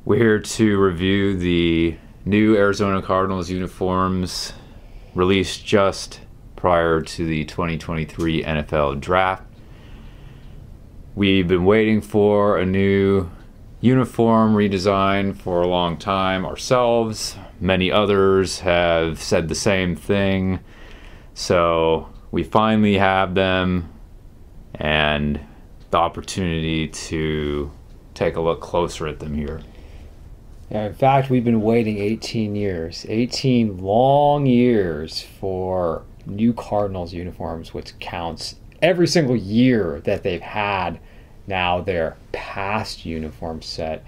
We're here to review the new Arizona Cardinals uniforms released just prior to the 2023 NFL Draft. We've been waiting for a new uniform redesign for a long time ourselves. Many others have said the same thing. So we finally have them and the opportunity to take a look closer at them here. Yeah, in fact, we've been waiting 18 years, 18 long years for new Cardinals uniforms, which counts every single year that they've had now their past uniform set.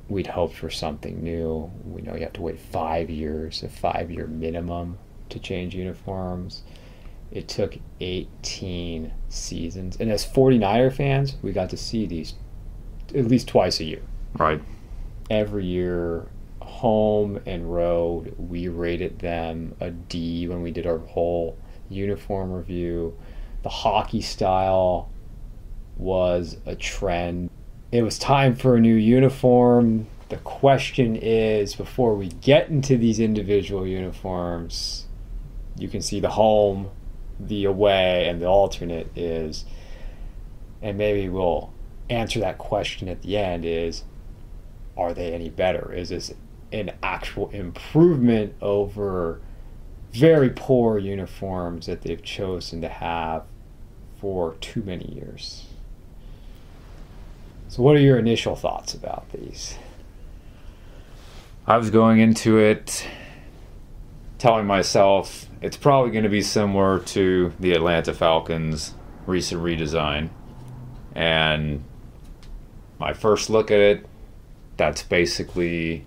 We'd hoped for something new. We know you have to wait 5 years, a 5-year minimum to change uniforms. It took 18 seasons. And as 49er fans, we got to see these at least twice a year. Right. Every year, home and road, we rated them a D when we did our whole uniform review. The hockey style was a trend. It was time for a new uniform. The question is, before we get into these individual uniforms, you can see the home, the away, and the alternate is, and maybe we'll answer that question at the end, is, are they any better? Is this an actual improvement over very poor uniforms that they've chosen to have for too many years? So what are your initial thoughts about these? I was going into it telling myself it's probably going to be similar to the Atlanta Falcons' recent redesign. And my first look at it, that's basically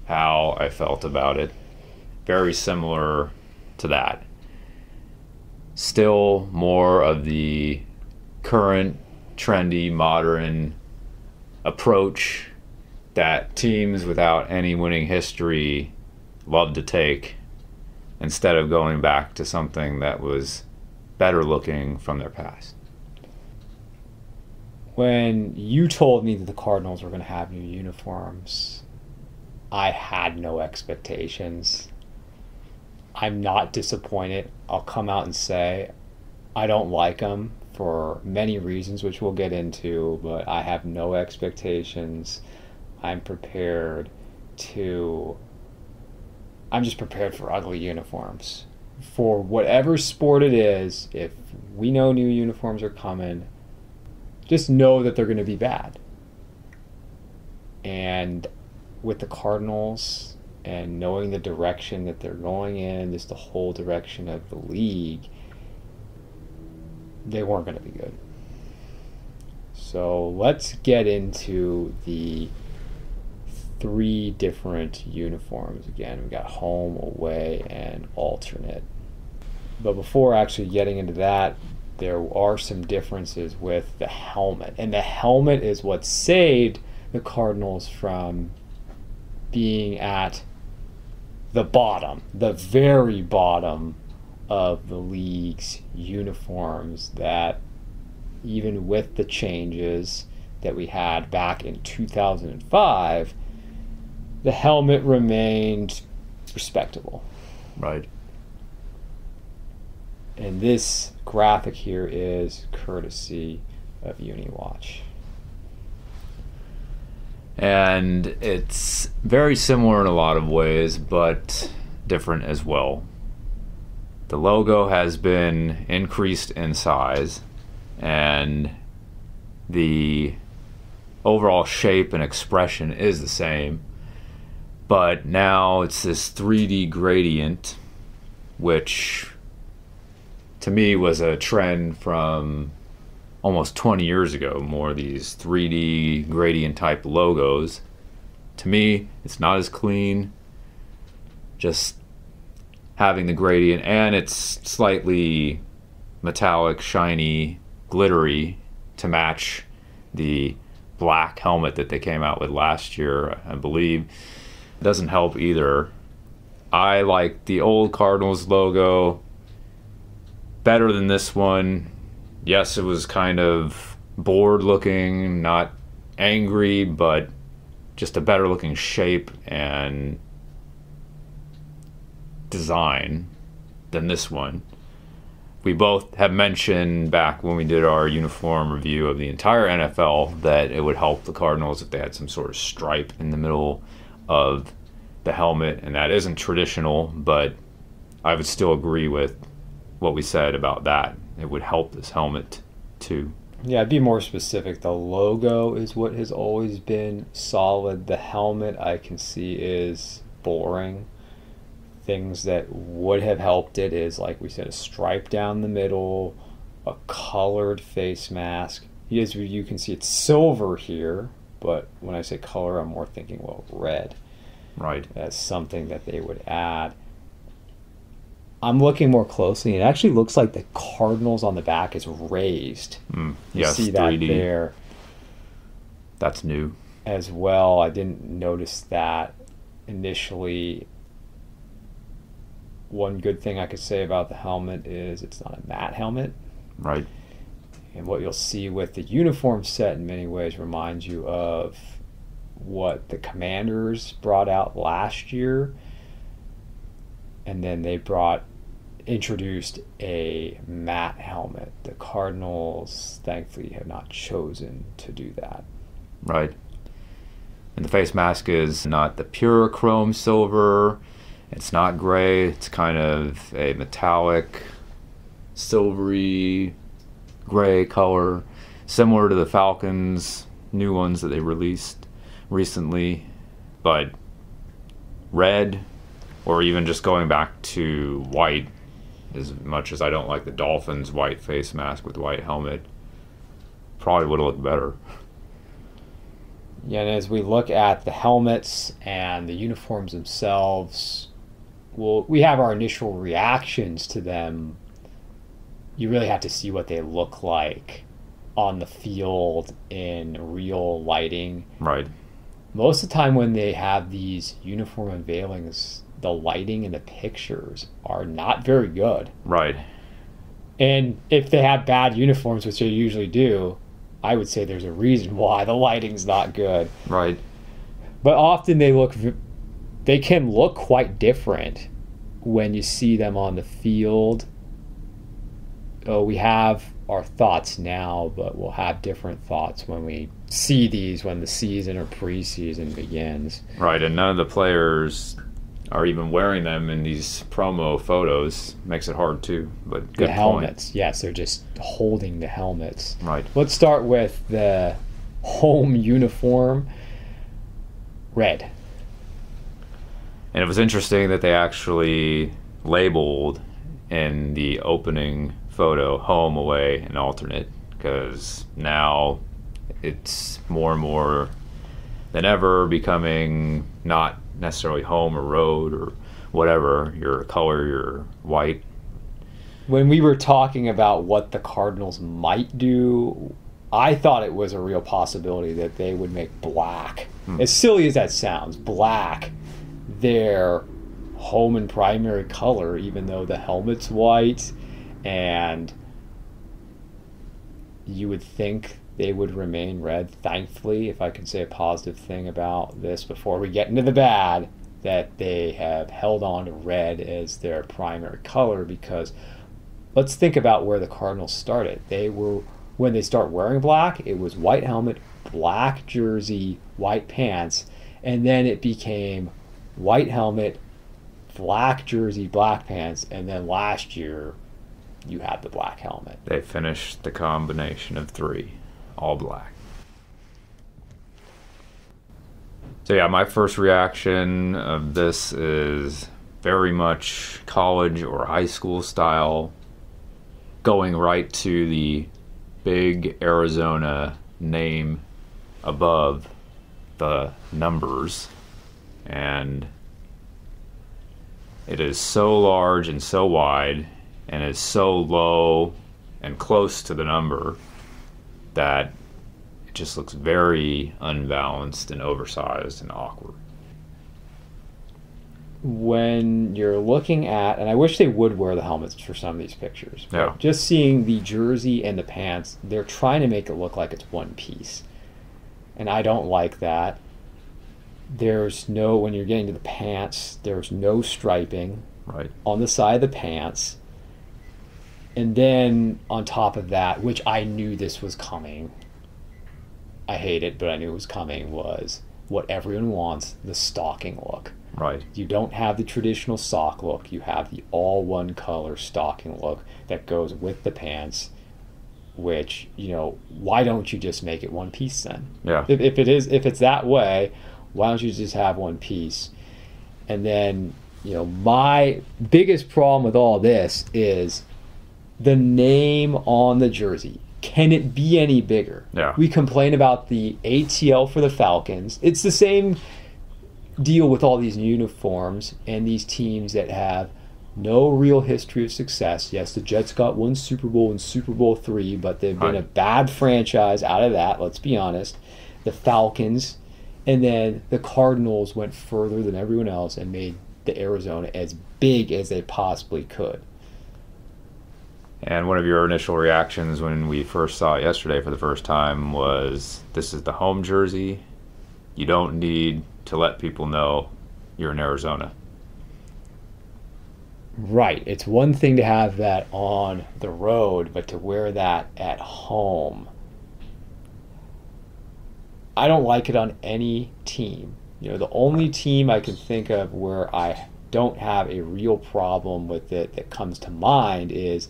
how I felt about it. Very similar to that. Still more of the current, trendy, modern approach that teams without any winning history love to take, instead of going back to something that was better looking from their past. When you told me that the Cardinals were going to have new uniforms, I had no expectations. I'm not disappointed. I'll come out and say I don't like them for many reasons, which we'll get into, but I have no expectations. I'm just prepared for ugly uniforms. For whatever sport it is, if we know new uniforms are coming, just know that they're going to be bad. And with the Cardinals and knowing the direction that they're going in, just the whole direction of the league, they weren't going to be good. So let's get into the 3 different uniforms. Again, we got home, away, and alternate. But before actually getting into that, there are some differences with the helmet. And the helmet is what saved the Cardinals from being at the bottom, the very bottom of the league's uniforms, that even with the changes that we had back in 2005, the helmet remained respectable. Right. And this graphic here is courtesy of UniWatch. And it's very similar in a lot of ways, but different as well. The logo has been increased in size, and the overall shape and expression is the same, but now it's this 3D gradient, which to me was a trend from almost 20 years ago. More of these 3D gradient type logos. To me, it's not as clean. Just having the gradient, and it's slightly metallic, shiny, glittery to match the black helmet that they came out with last year, I believe. It doesn't help either. I like the old Cardinals logo better than this one. Yes, it was kind of bored looking, not angry, but just a better looking shape and design than this one. We both have mentioned back when we did our uniform review of the entire NFL that it would help the Cardinals if they had some sort of stripe in the middle of the helmet, and that isn't traditional, but I would still agree with what we said about that. It would help this helmet too. Yeah, be more specific. The logo is what has always been solid. The helmet I can see is boring. Things that would have helped it is, like we said, a stripe down the middle, a colored face mask. As you can see, it's silver here, but when I say color, I'm more thinking, well, red. Right. That's something that they would add. I'm looking more closely. It actually looks like the Cardinals on the back is raised. Yes, see 3D. that there. That's new. As well, I didn't notice that initially. One good thing I could say about the helmet is it's not a matte helmet. Right. And what you'll see with the uniform set in many ways reminds you of what the Commanders brought out last year. And then they introduced a matte helmet. The Cardinals, thankfully, have not chosen to do that. Right. And the face mask is not the pure chrome silver. It's not gray. It's kind of a metallic, silvery, gray color, similar to the Falcons' new ones that they released recently. But red, or even just going back to white, as much as I don't like the Dolphins' white face mask with white helmet, probably would have looked better. Yeah, and as we look at the helmets and the uniforms themselves, we have our initial reactions to them. You really have to see what they look like on the field in real lighting. Right. Most of the time when they have these uniform unveilings, the lighting in the pictures are not very good. Right. And if they have bad uniforms, which they usually do, I would say there's a reason why the lighting's not good. Right. But often they can look quite different when you see them on the field. Oh, we have our thoughts now, but we'll have different thoughts when we see these when the season or preseason begins. Right, and none of the players are even wearing them in these promo photos. Makes it hard too, but good The helmets, point. Yes, they're just holding the helmets. Right. Let's start with the home uniform. Red. And it was interesting that they actually labeled in the opening photo home, away, and alternate, because now it's more and more than ever becoming not necessarily home or road or whatever, your color, your white. When we were talking about what the Cardinals might do, I thought it was a real possibility that they would make black. As silly as that sounds, black their home and primary color, even though the helmet's white, and you would think they would remain red. Thankfully, if I can say a positive thing about this before we get into the bad, that they have held on to red as their primary color, because let's think about where the Cardinals started. When they start wearing black, it was white helmet, black jersey, white pants, and then it became white helmet, black jersey, black pants, and then last year you had the black helmet. They finished the combination of three, all black. So yeah, my first reaction of this is very much college or high school style, going right to the big Arizona name above the numbers. And it is so large and so wide and is so low and close to the number that it just looks very unbalanced and oversized and awkward. When you're looking at, and I wish they would wear the helmets for some of these pictures, but yeah, just seeing the jersey and the pants, they're trying to make it look like it's one piece. And I don't like that. when you're getting to the pants, there's no striping Right. on the side of the pants. And then on top of that, which I knew this was coming, I hate it, but I knew it was coming, was what everyone wants, the stocking look. Right. You don't have the traditional sock look. You have the all one color stocking look that goes with the pants, which, why don't you just make it one piece then? Yeah. If it's that way, why don't you just have one piece? And then, my biggest problem with all this is the name on the jersey. Can it be any bigger? Yeah. We complain about the ATL for the Falcons. It's the same deal with all these uniforms and these teams that have no real history of success. Yes, the Jets got one Super Bowl in Super Bowl III, but they've been a bad franchise out of that, let's be honest. The Falcons, and then the Cardinals went further than everyone else and made the Arizona as big as they possibly could. And one of your initial reactions when we first saw it yesterday for the first time was, this is the home jersey. You don't need to let people know you're in Arizona. Right. It's one thing to have that on the road, but to wear that at home, I don't like it on any team. The only team I can think of where I don't have a real problem with it that comes to mind is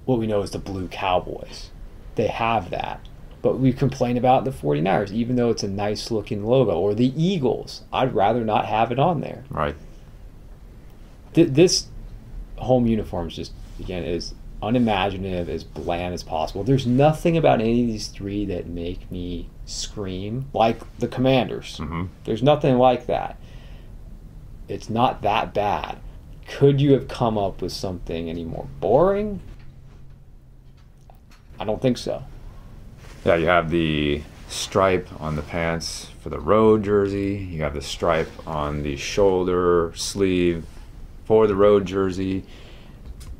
what we know as the Blue Cowboys. They have that. But we complain about the 49ers, even though it's a nice looking logo. Or the Eagles. I'd rather not have it on there. Right. This home uniform is just, again, is unimaginative, as bland as possible. There's nothing about any of these three that make me scream, like the Commanders. Mm-hmm. There's nothing like that. It's not that bad. Could you have come up with something any more boring? I don't think so. Yeah, you have the stripe on the pants for the road jersey. You have the stripe on the shoulder sleeve for the road jersey.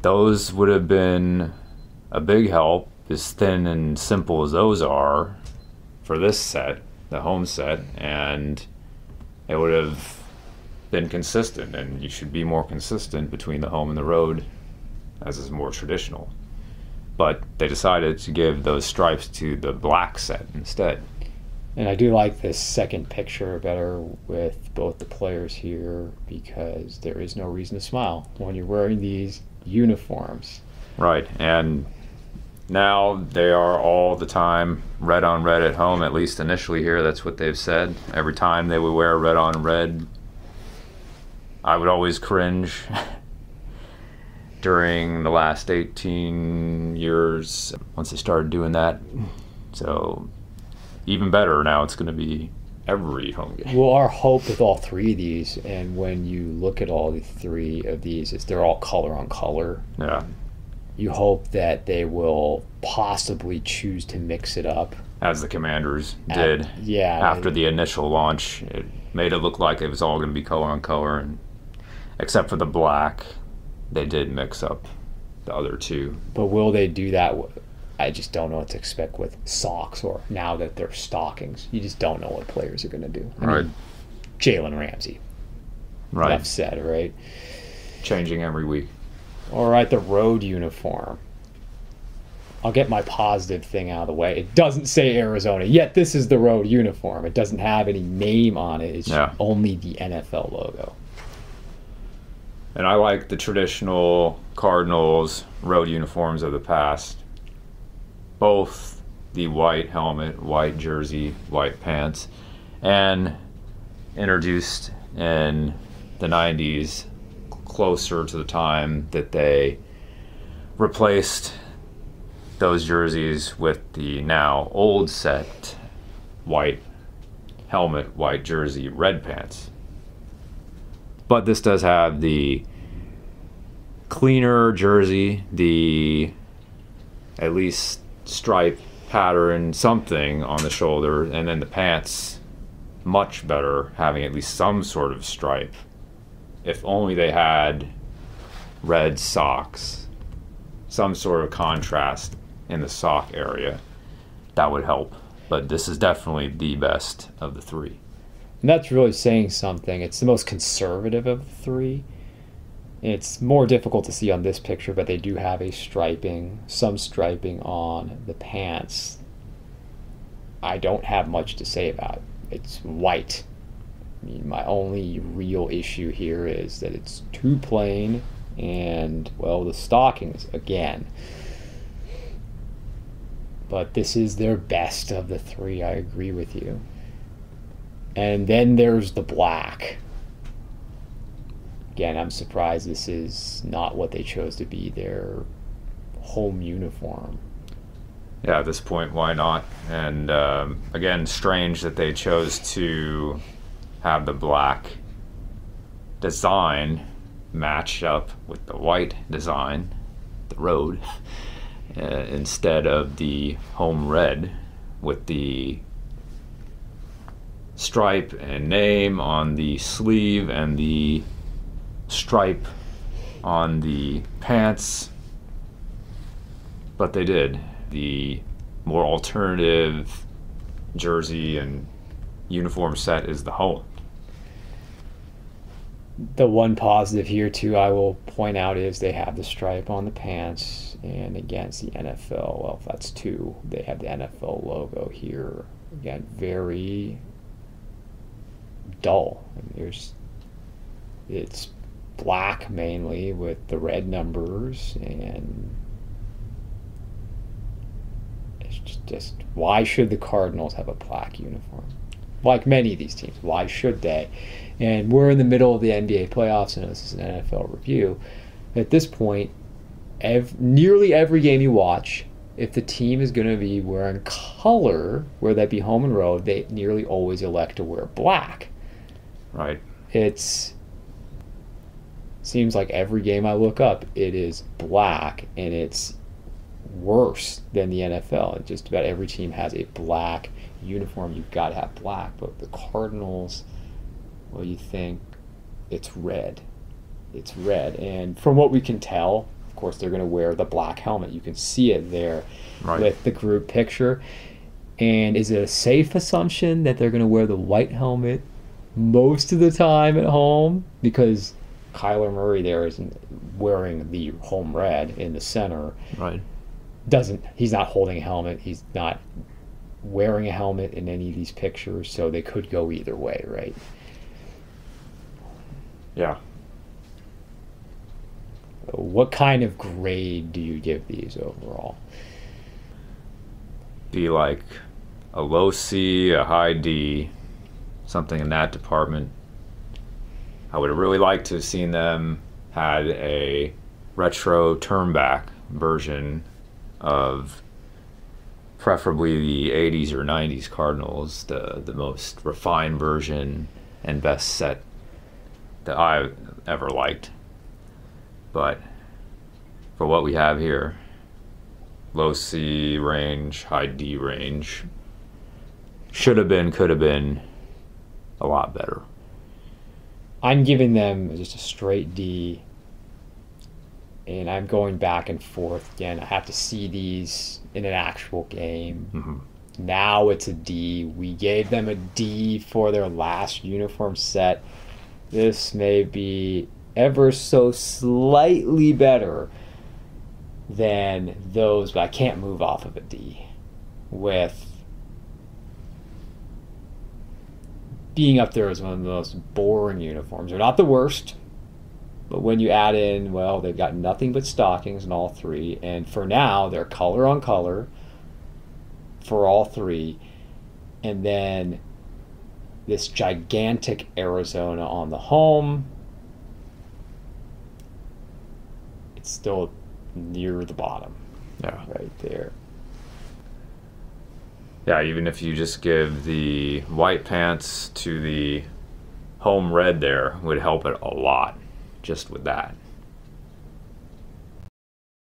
Those would have been a big help, as thin and simple as those are, for this set, the home set, and it would have been consistent, and you should be more consistent between the home and the road, as is more traditional. But they decided to give those stripes to the black set instead. And I do like this second picture better with both the players here, because there is no reason to smile when you're wearing these uniforms. Right, and now they are all the time red on red at home, at least initially here. That's what they've said. Every time they would wear red on red, I would always cringe. During the last 18 years, once they started doing that. So even better, now it's going to be every home game. Well, our hope with all three of these, and when you look at all the three of these, is they're all color on color. Yeah. You hope that they will possibly choose to mix it up. As the Commanders did. Yeah. After the initial launch, it made it look like it was all going to be color on color, and except for the black, they did mix up the other two. But will they do that? I just don't know what to expect with socks, or now that they're stockings. You just don't know what players are going to do. I mean, Jalen Ramsey. Right. Enough said, right? Changing every week. All right, the road uniform. I'll get my positive thing out of the way. It doesn't say Arizona, yet this is the road uniform. It doesn't have any name on it. It's only the NFL logo. And I like the traditional Cardinals road uniforms of the past. Both the white helmet, white jersey, white pants, and introduced in the 90s, closer to the time that they replaced those jerseys with the now old set white helmet, white jersey, red pants. But this does have the cleaner jersey, the at least stripe pattern, something on the shoulder, and then the pants much better, having at least some sort of stripe. If only they had red socks, some sort of contrast in the sock area, that would help. But this is definitely the best of the three. And that's really saying something. It's the most conservative of the three. It's more difficult to see on this picture, but they do have some striping on the pants. I don't have much to say about it. It's white. I mean, my only real issue here is that it's too plain, and, well, the stockings, again. But this is their best of the three, I agree with you. And then there's the black. Again, I'm surprised this is not what they chose to be their home uniform. Yeah, at this point, why not? And again, strange that they chose to have the black design match up with the white design, the road, instead of the home red with the stripe and name on the sleeve and the stripe on the pants. But they did. The more alternative jersey and uniform set is the home. The one positive here, too, I will point out is they have the stripe on the pants, and against the NFL, well, that's two. They have the NFL logo here. Again, very dull. It's black mainly with the red numbers, and it's just why should the Cardinals have a black uniform? Like many of these teams, why should they? And we're in the middle of the NBA playoffs, and this is an NFL review. At this point, nearly every game you watch, if the team is going to be wearing color, whether that be home and road, they nearly always elect to wear black. Right. Seems like every game I look up, it is black, and it's worse than the NFL. Just about every team has a black uniform. You've got to have black, but the Cardinals, well, you think it's red. It's red, and from what we can tell, of course, they're going to wear the black helmet. You can see it there with the group picture. And is it a safe assumption that they're going to wear the white helmet most of the time at home? Because Kyler Murray there isn't wearing the home red in the center. Right. He's not holding a helmet. He's not wearing a helmet in any of these pictures, so they could go either way, right? Yeah. What kind of grade do you give these overall? Be like a low C, a high D, something in that department. I would have really liked to have seen them had a retro turnback version of preferably the 80s or 90s Cardinals, the most refined version and best set that I've ever liked. But for what we have here, low C range, high D range, should have been, could have been a lot better. I'm giving them just a straight D, and I'm going back and forth again. I have to see these in an actual game. Mm-hmm. Now it's a D. We gave them a D for their last uniform set. This may be ever so slightly better than those, but I can't move off of a D with being up there as one of the most boring uniforms. They're not the worst, but when you add in, well, they've got nothing but stockings in all three, and for now, they're color on color for all three, and then this gigantic Arizona on the home. It's still near the bottom. Yeah. Right there. Yeah, even if you just give the white pants to the home red there, would help it a lot just with that.